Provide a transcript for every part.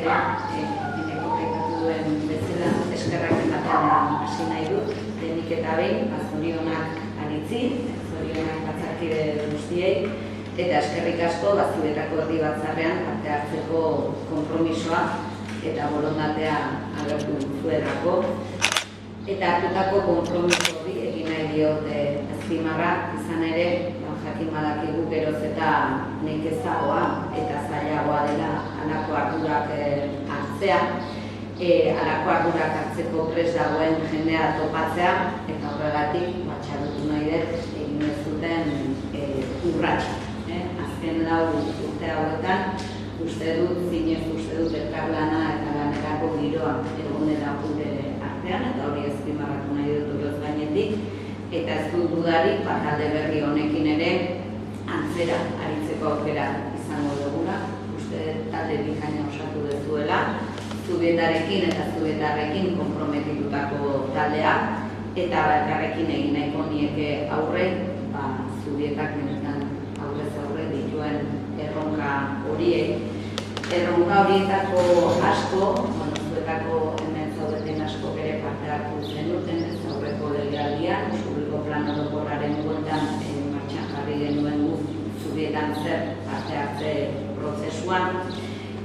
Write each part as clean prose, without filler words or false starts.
ere, eneko kaitatu duen bezala eskerrak ematen hasi nahi dut, denik eta behin, zorionak aritzi, zorionak batzarkide guztiei, eta eskerrik asko Zuetako herri batzarrean parte hartzeko konpromisoa eta borondatea agertu zuelako. Eta hartutako konpromiso hori egin nahi diot azpimarra, izan ere, jakin badakigu geroz eta nekezagoa eta zailagoa dela halako ardurak hartzea, halako ardurak hartzeko prest dagoen jendea topatzea, eta horregatik txalotu nahi dut egin ez zuten urratsa. Azken 4 urte hauetan, uste dut elkarlana eta lanerako giroa egonela gure artean, eta hori azpimarratu nahi dut oroz gainetik, eta ez dut dudarik talde berri honekin ere antzera aritzeko aukera izango dugula. Uste talde bikaina osatu dezuela, Zubietarekin eta Zubietarrekin konprometitutako taldea, eta elkarrekin egin nahiko nieke aurre, Zubietak benetan aurrez aurre dituen erronka horiei. Erronka horietako asko, Zuetako hemen zaudeten asko ere parte hartu zenuten, ez aurreko legealdian, publiko plan orokorraren bueltan martxan jarri genuen Zubietan zer parte hartze prozesuan,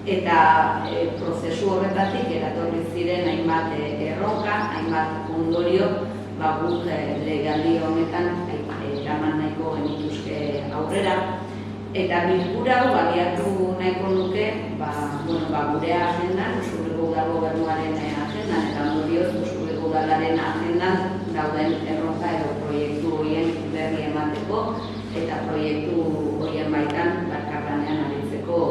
eta prozesu horretatik eratorri ziren hainbat erronka, hainbat ondorio, guk legealdi honetan eraman nahiko genituzke aurrera, eta bilkura hau baliatu nahiko nuke gure agendan, Usurbilgo Udal Gobernuaren agendan, eta ondorioz Usurbilgo Udalaren agendan dauden erronka edo proiektu horien berri emateko, eta proiektu horien baitan elkarlanean aritzeko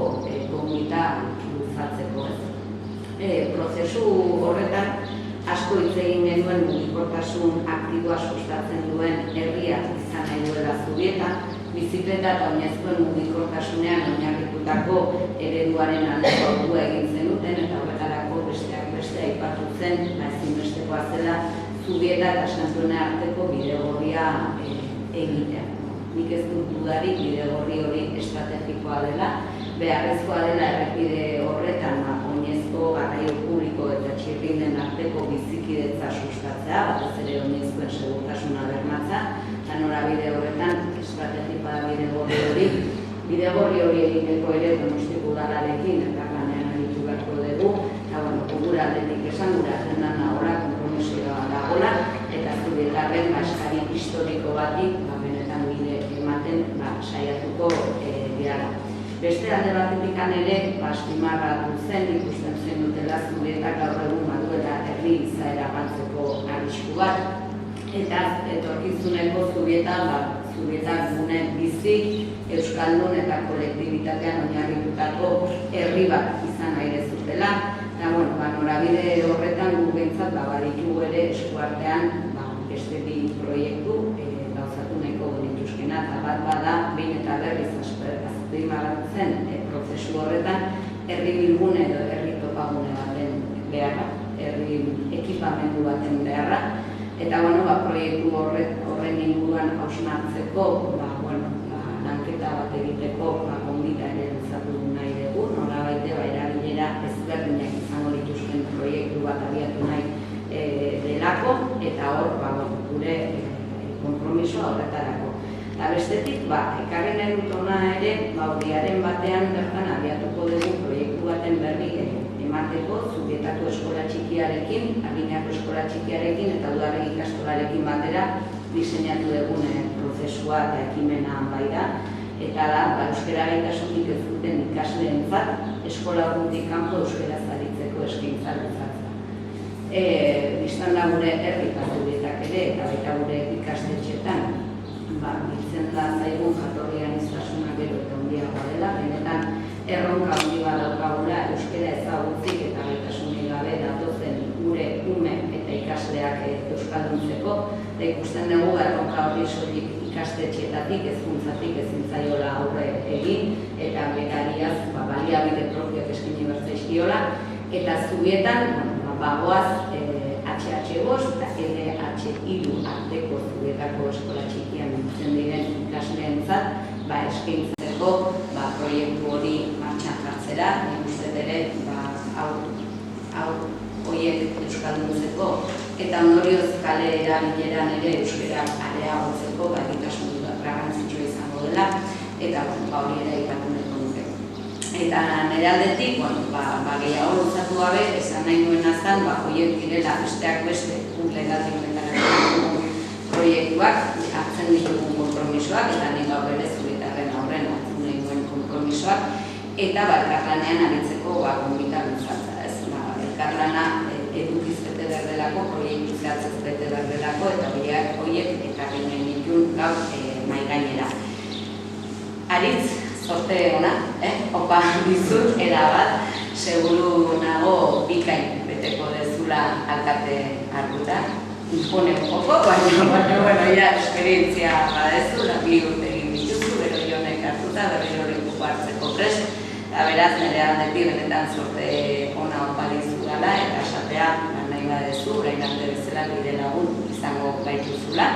gomita luzatzeko. Prozesu horretan asko hitz egin genuen mugikortasun aktiboa sustatzen duen herria izan nahi duela Zubieta, bizikleta eta oinezkoen mugikortasunean oinarritutako ereduaren aldeko ordua egin zenuten, eta horretarako besteak beste aipatu zen, ezinbestekoa zela Zubieta eta Santuene arteko bidegorria egitea. Nik ez dut dudarik bidegorri hori estrategikoa dela, beharrezkoa dela errepide horretan oinezko garraio publiko eta txirrinen arteko bizikidetza sustatzea, batez ere oinezkoen segurtasuna bermatza, eta norabide horretan estrategikoa da bidegorri hori egiteko ere Donostiako Udalarekin elkarlanean aritu beharko dugu, eta gure aldetik esan gure agendan ahora konpromisioa dagoela, eta Zubietarren eskari historiko batik benetan bide ematen saiatuko dira. Beste alde batetik ere, azpimarratu zen, ikusten zen dutela Zubietak gaur egun baduela herri izaera galtzeko arrisku bat, eta etorkizuneko Zubietak gune bizi, euskaldun eta kolektibitatean oinarritutako herri bat izan nahi zutela, eta norabide horretan gu behintzat baditugu ere eskuartean beste 2 proiektu gauzatu nahiko genituzkena, eta bat bada behin eta berriz azpimarratzen prozesu horretan herri bilgune edo herri topagune baten beharra, herri ekipamendu baten beharra, eta proiektu horren inguruan hausnartzeko lanketa bat egiteko gonbita ere luzatu nahi dugu, nolabait erabilera ezberdinak izango dituzten proiektu bat abiatu nahi delako, eta hor gure konpromisoa horretarako. Eta bestetik, ekarri nahi dut hona ere, urriaren batean bertan abiatuko dugu proiektu baten berri emateko Zubietako eskola txikiarekin, Arginako eskola txikiarekin eta Udarregi ikastolarekin batera diseinatu dugun prozesua eta ekimena baita, eta da, euskara gaitasunik ez duten ikasleentzat eskola urrutik kanpo euskaraz aritzeko eskaintza luzatzea. Bistan da gure herri Zubietak ere, eta baita gure ikastetxeetan, biltzen da zaigun jatorrian iztasuna gero eta handiagoa dela, benetan erronka handi bat daukagula euskara ezagutzik eta gaitasunik gabe datozen gure ume eta ikasleak euskalduntzeko, eta ikusten dugu erronka hori soilik ikastetxeetatik, hezkuntzatik ezin zaiola aurre egin, eta bekariaz baliabide propioak eskaini behar zaizkiola, eta Zubietan bagoaz HH5 eta LH3 arteko Zubietako eskola txikian ditzen diren ikasleentzat eskaintzeko proiektu hori martxan jartzera, nik uste ere euskalduntzeko eta ondorioz kale erabileran ere euskara areagotzeko gaitasun garrantzitsua izango dela, eta hori ere aipatu nahiko nuke. Eta nire aldetik, gehiago luzatu gabe, esan nahi duena zen, horiek direla besteak beste legaltik mentarako proiektuak, hartzen ditugun konpromisoak, eta nik gaur ere Zubietaren aurren hartzen nahi duen konpromisoak, eta elkarlanean aritzeko gonbita luzatza. Elkarlana edukiz bete behar delako, proiektu zehatzez bete behar delako, eta horiek ekarri nahi ditun gaur mahai gainera. Aritz, sorte ona, opa dizut, erabat, seguru nago bikain beteko dezula alkate hartuta. Impone un poco, baina ja esperientzia badezu, bi urte egin dituzu, bero jonek hartuta, berriro leku hartzeko prest, eta beraz nire aldetik benetan sorte ona opa dizudala, eta esatea nahi badezu, orain arte bezala bide lagun izango gaituzula.